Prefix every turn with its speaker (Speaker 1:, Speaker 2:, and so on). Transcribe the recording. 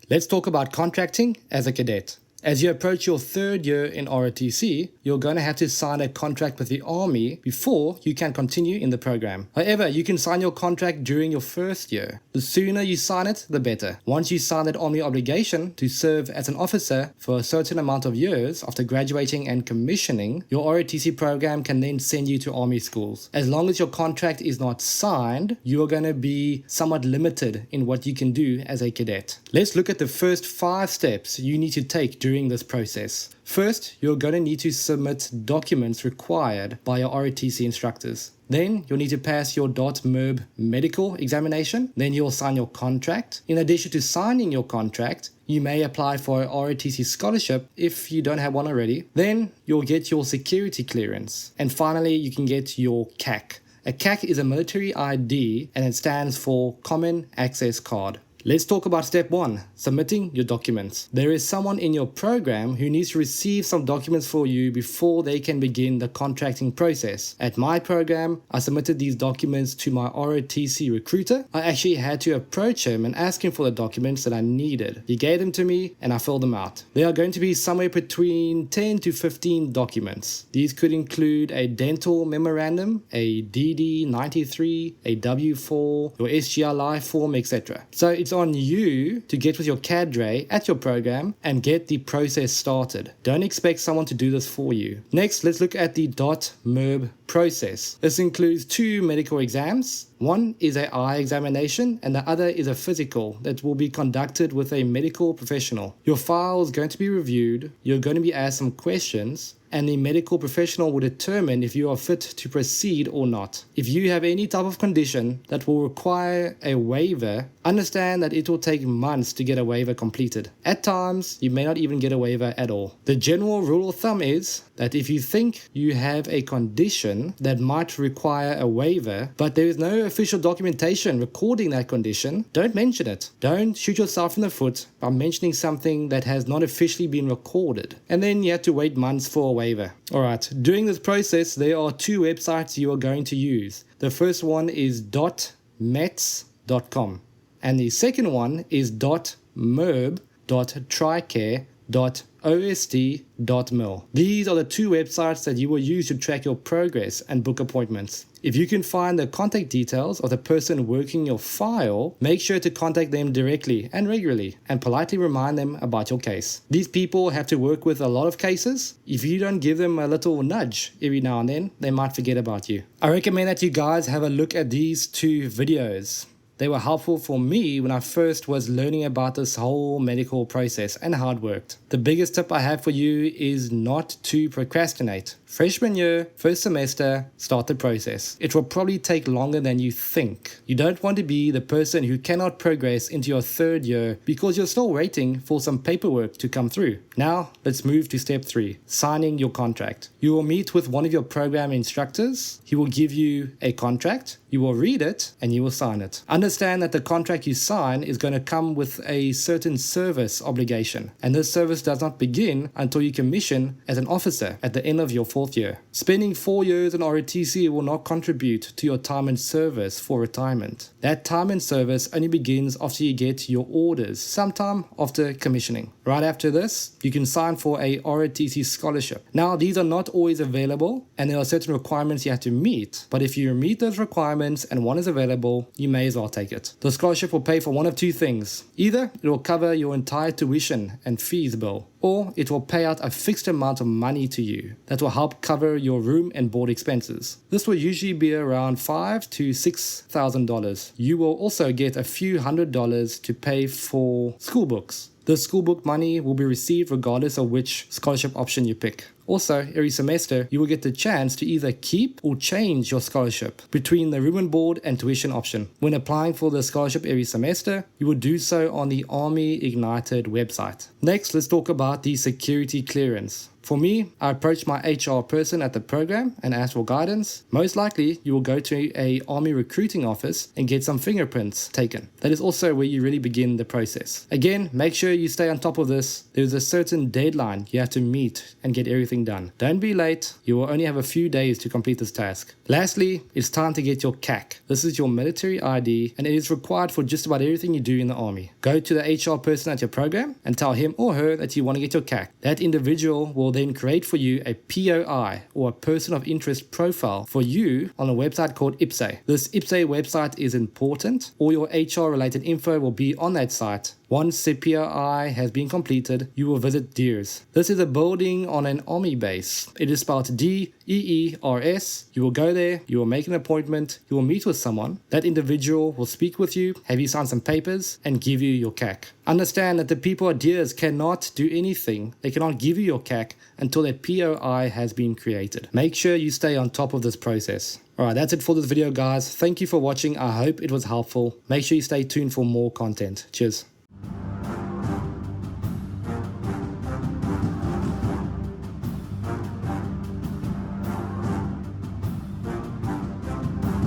Speaker 1: Let's talk about contracting as a cadet. As you approach your third year in ROTC, you're going to have to sign a contract with the Army before you can continue in the program. However, you can sign your contract during your first year. The sooner you sign it, the better. Once you sign that Army obligation to serve as an officer for a certain amount of years after graduating and commissioning, your ROTC program can then send you to Army schools. As long as your contract is not signed, you are going to be somewhat limited in what you can do as a cadet. Let's look at the first 5 steps you need to take during this process. First, you're going to need to submit documents required by your ROTC instructors. Then you'll need to pass your DODMERB medical examination. Then you'll sign your contract. In addition to signing your contract, you may apply for a ROTC scholarship if you don't have one already. Then you'll get your security clearance. And finally, you can get your CAC. A CAC is a military ID and it stands for Common Access Card. Let's talk about step 1, submitting your documents. There is someone in your program who needs to receive some documents for you before they can begin the contracting process. At my program, I submitted these documents to my ROTC recruiter. I actually had to approach him and ask him for the documents that I needed. He gave them to me and I filled them out. There are going to be somewhere between 10 to 15 documents. These could include a dental memorandum, a DD93, a W4, your SGR life form, etc. So it's on you to get with your cadre at your program and get the process started. Don't expect someone to do this for you. Next, let's look at the DODMERB process. This includes 2 medical exams. One is an eye examination and the other is a physical that will be conducted with a medical professional. Your file is going to be reviewed, you're going to be asked some questions, and the medical professional will determine if you are fit to proceed or not. If you have any type of condition that will require a waiver, understand that it will take months to get a waiver completed. At times, you may not even get a waiver at all. The general rule of thumb is that if you think you have a condition that might require a waiver, but there is no official documentation recording that condition, don't mention it. Don't shoot yourself in the foot by mentioning something that has not officially been recorded. And then you have to wait months for a waiver. Alright, during this process, there are 2 websites you are going to use. The first one is DODMETS.com and the second one is DODMERB.TRICARE.OSD.mil. These are the 2 websites that you will use to track your progress and book appointments. If you can find the contact details of the person working your file, make sure to contact them directly and regularly and politely remind them about your case. These people have to work with a lot of cases. If you don't give them a little nudge every now and then, they might forget about you. I recommend that you guys have a look at these 2 videos. They were helpful for me when I first was learning about this whole medical process and how it worked. The biggest tip I have for you is not to procrastinate. Freshman year, first semester, start the process. It will probably take longer than you think. You don't want to be the person who cannot progress into your third year because you're still waiting for some paperwork to come through. Now, let's move to step 3, signing your contract. You will meet with one of your program instructors. He will give you a contract. You will read it and you will sign it. Understand that the contract you sign is going to come with a certain service obligation, and this service does not begin until you commission as an officer at the end of your 4th year. Spending 4 years in ROTC will not contribute to your time in service for retirement. That time in service only begins after you get your orders, sometime after commissioning. Right after this, you can sign for a ROTC scholarship. Now, these are not always available and there are certain requirements you have to meet, but if you meet those requirements and one is available, you may as well take it. The scholarship will pay for one of 2 things. Either it will cover your entire tuition and fees bill, or it will pay out a fixed amount of money to you that will help cover your room and board expenses. This will usually be around $5,000 to $6,000. You will also get a few $100s to pay for school books. The school book money will be received regardless of which scholarship option you pick. Also, every semester, you will get the chance to either keep or change your scholarship between the room and board and tuition option. When applying for the scholarship every semester, you will do so on the Army Ignited website. Next, let's talk about the security clearance. For me, I approached my HR person at the program and asked for guidance. Most likely, you will go to a Army recruiting office and get some fingerprints taken. That is also where you really begin the process. Again, make sure you stay on top of this. There's a certain deadline you have to meet and get everything done. Don't be late. You will only have a few days to complete this task. Lastly, it's time to get your CAC. This is your military ID and it is required for just about everything you do in the Army. Go to the HR person at your program and tell him or her that you want to get your CAC. That individual will then create for you a POI or a person of interest profile for you on a website called IPPS-A. This IPPS-A website is important. All your HR related info will be on that site. Once the POI has been completed, you will visit DEERS. This is a building on an Army base. It is spelled DEERS. You will go there, you will make an appointment, you will meet with someone. That individual will speak with you, have you sign some papers, and give you your CAC. Understand that the people at DEERS cannot do anything. They cannot give you your CAC until that POI has been created. Make sure you stay on top of this process. Alright, that's it for this video, guys. Thank you for watching. I hope it was helpful. Make sure you stay tuned for more content. Cheers.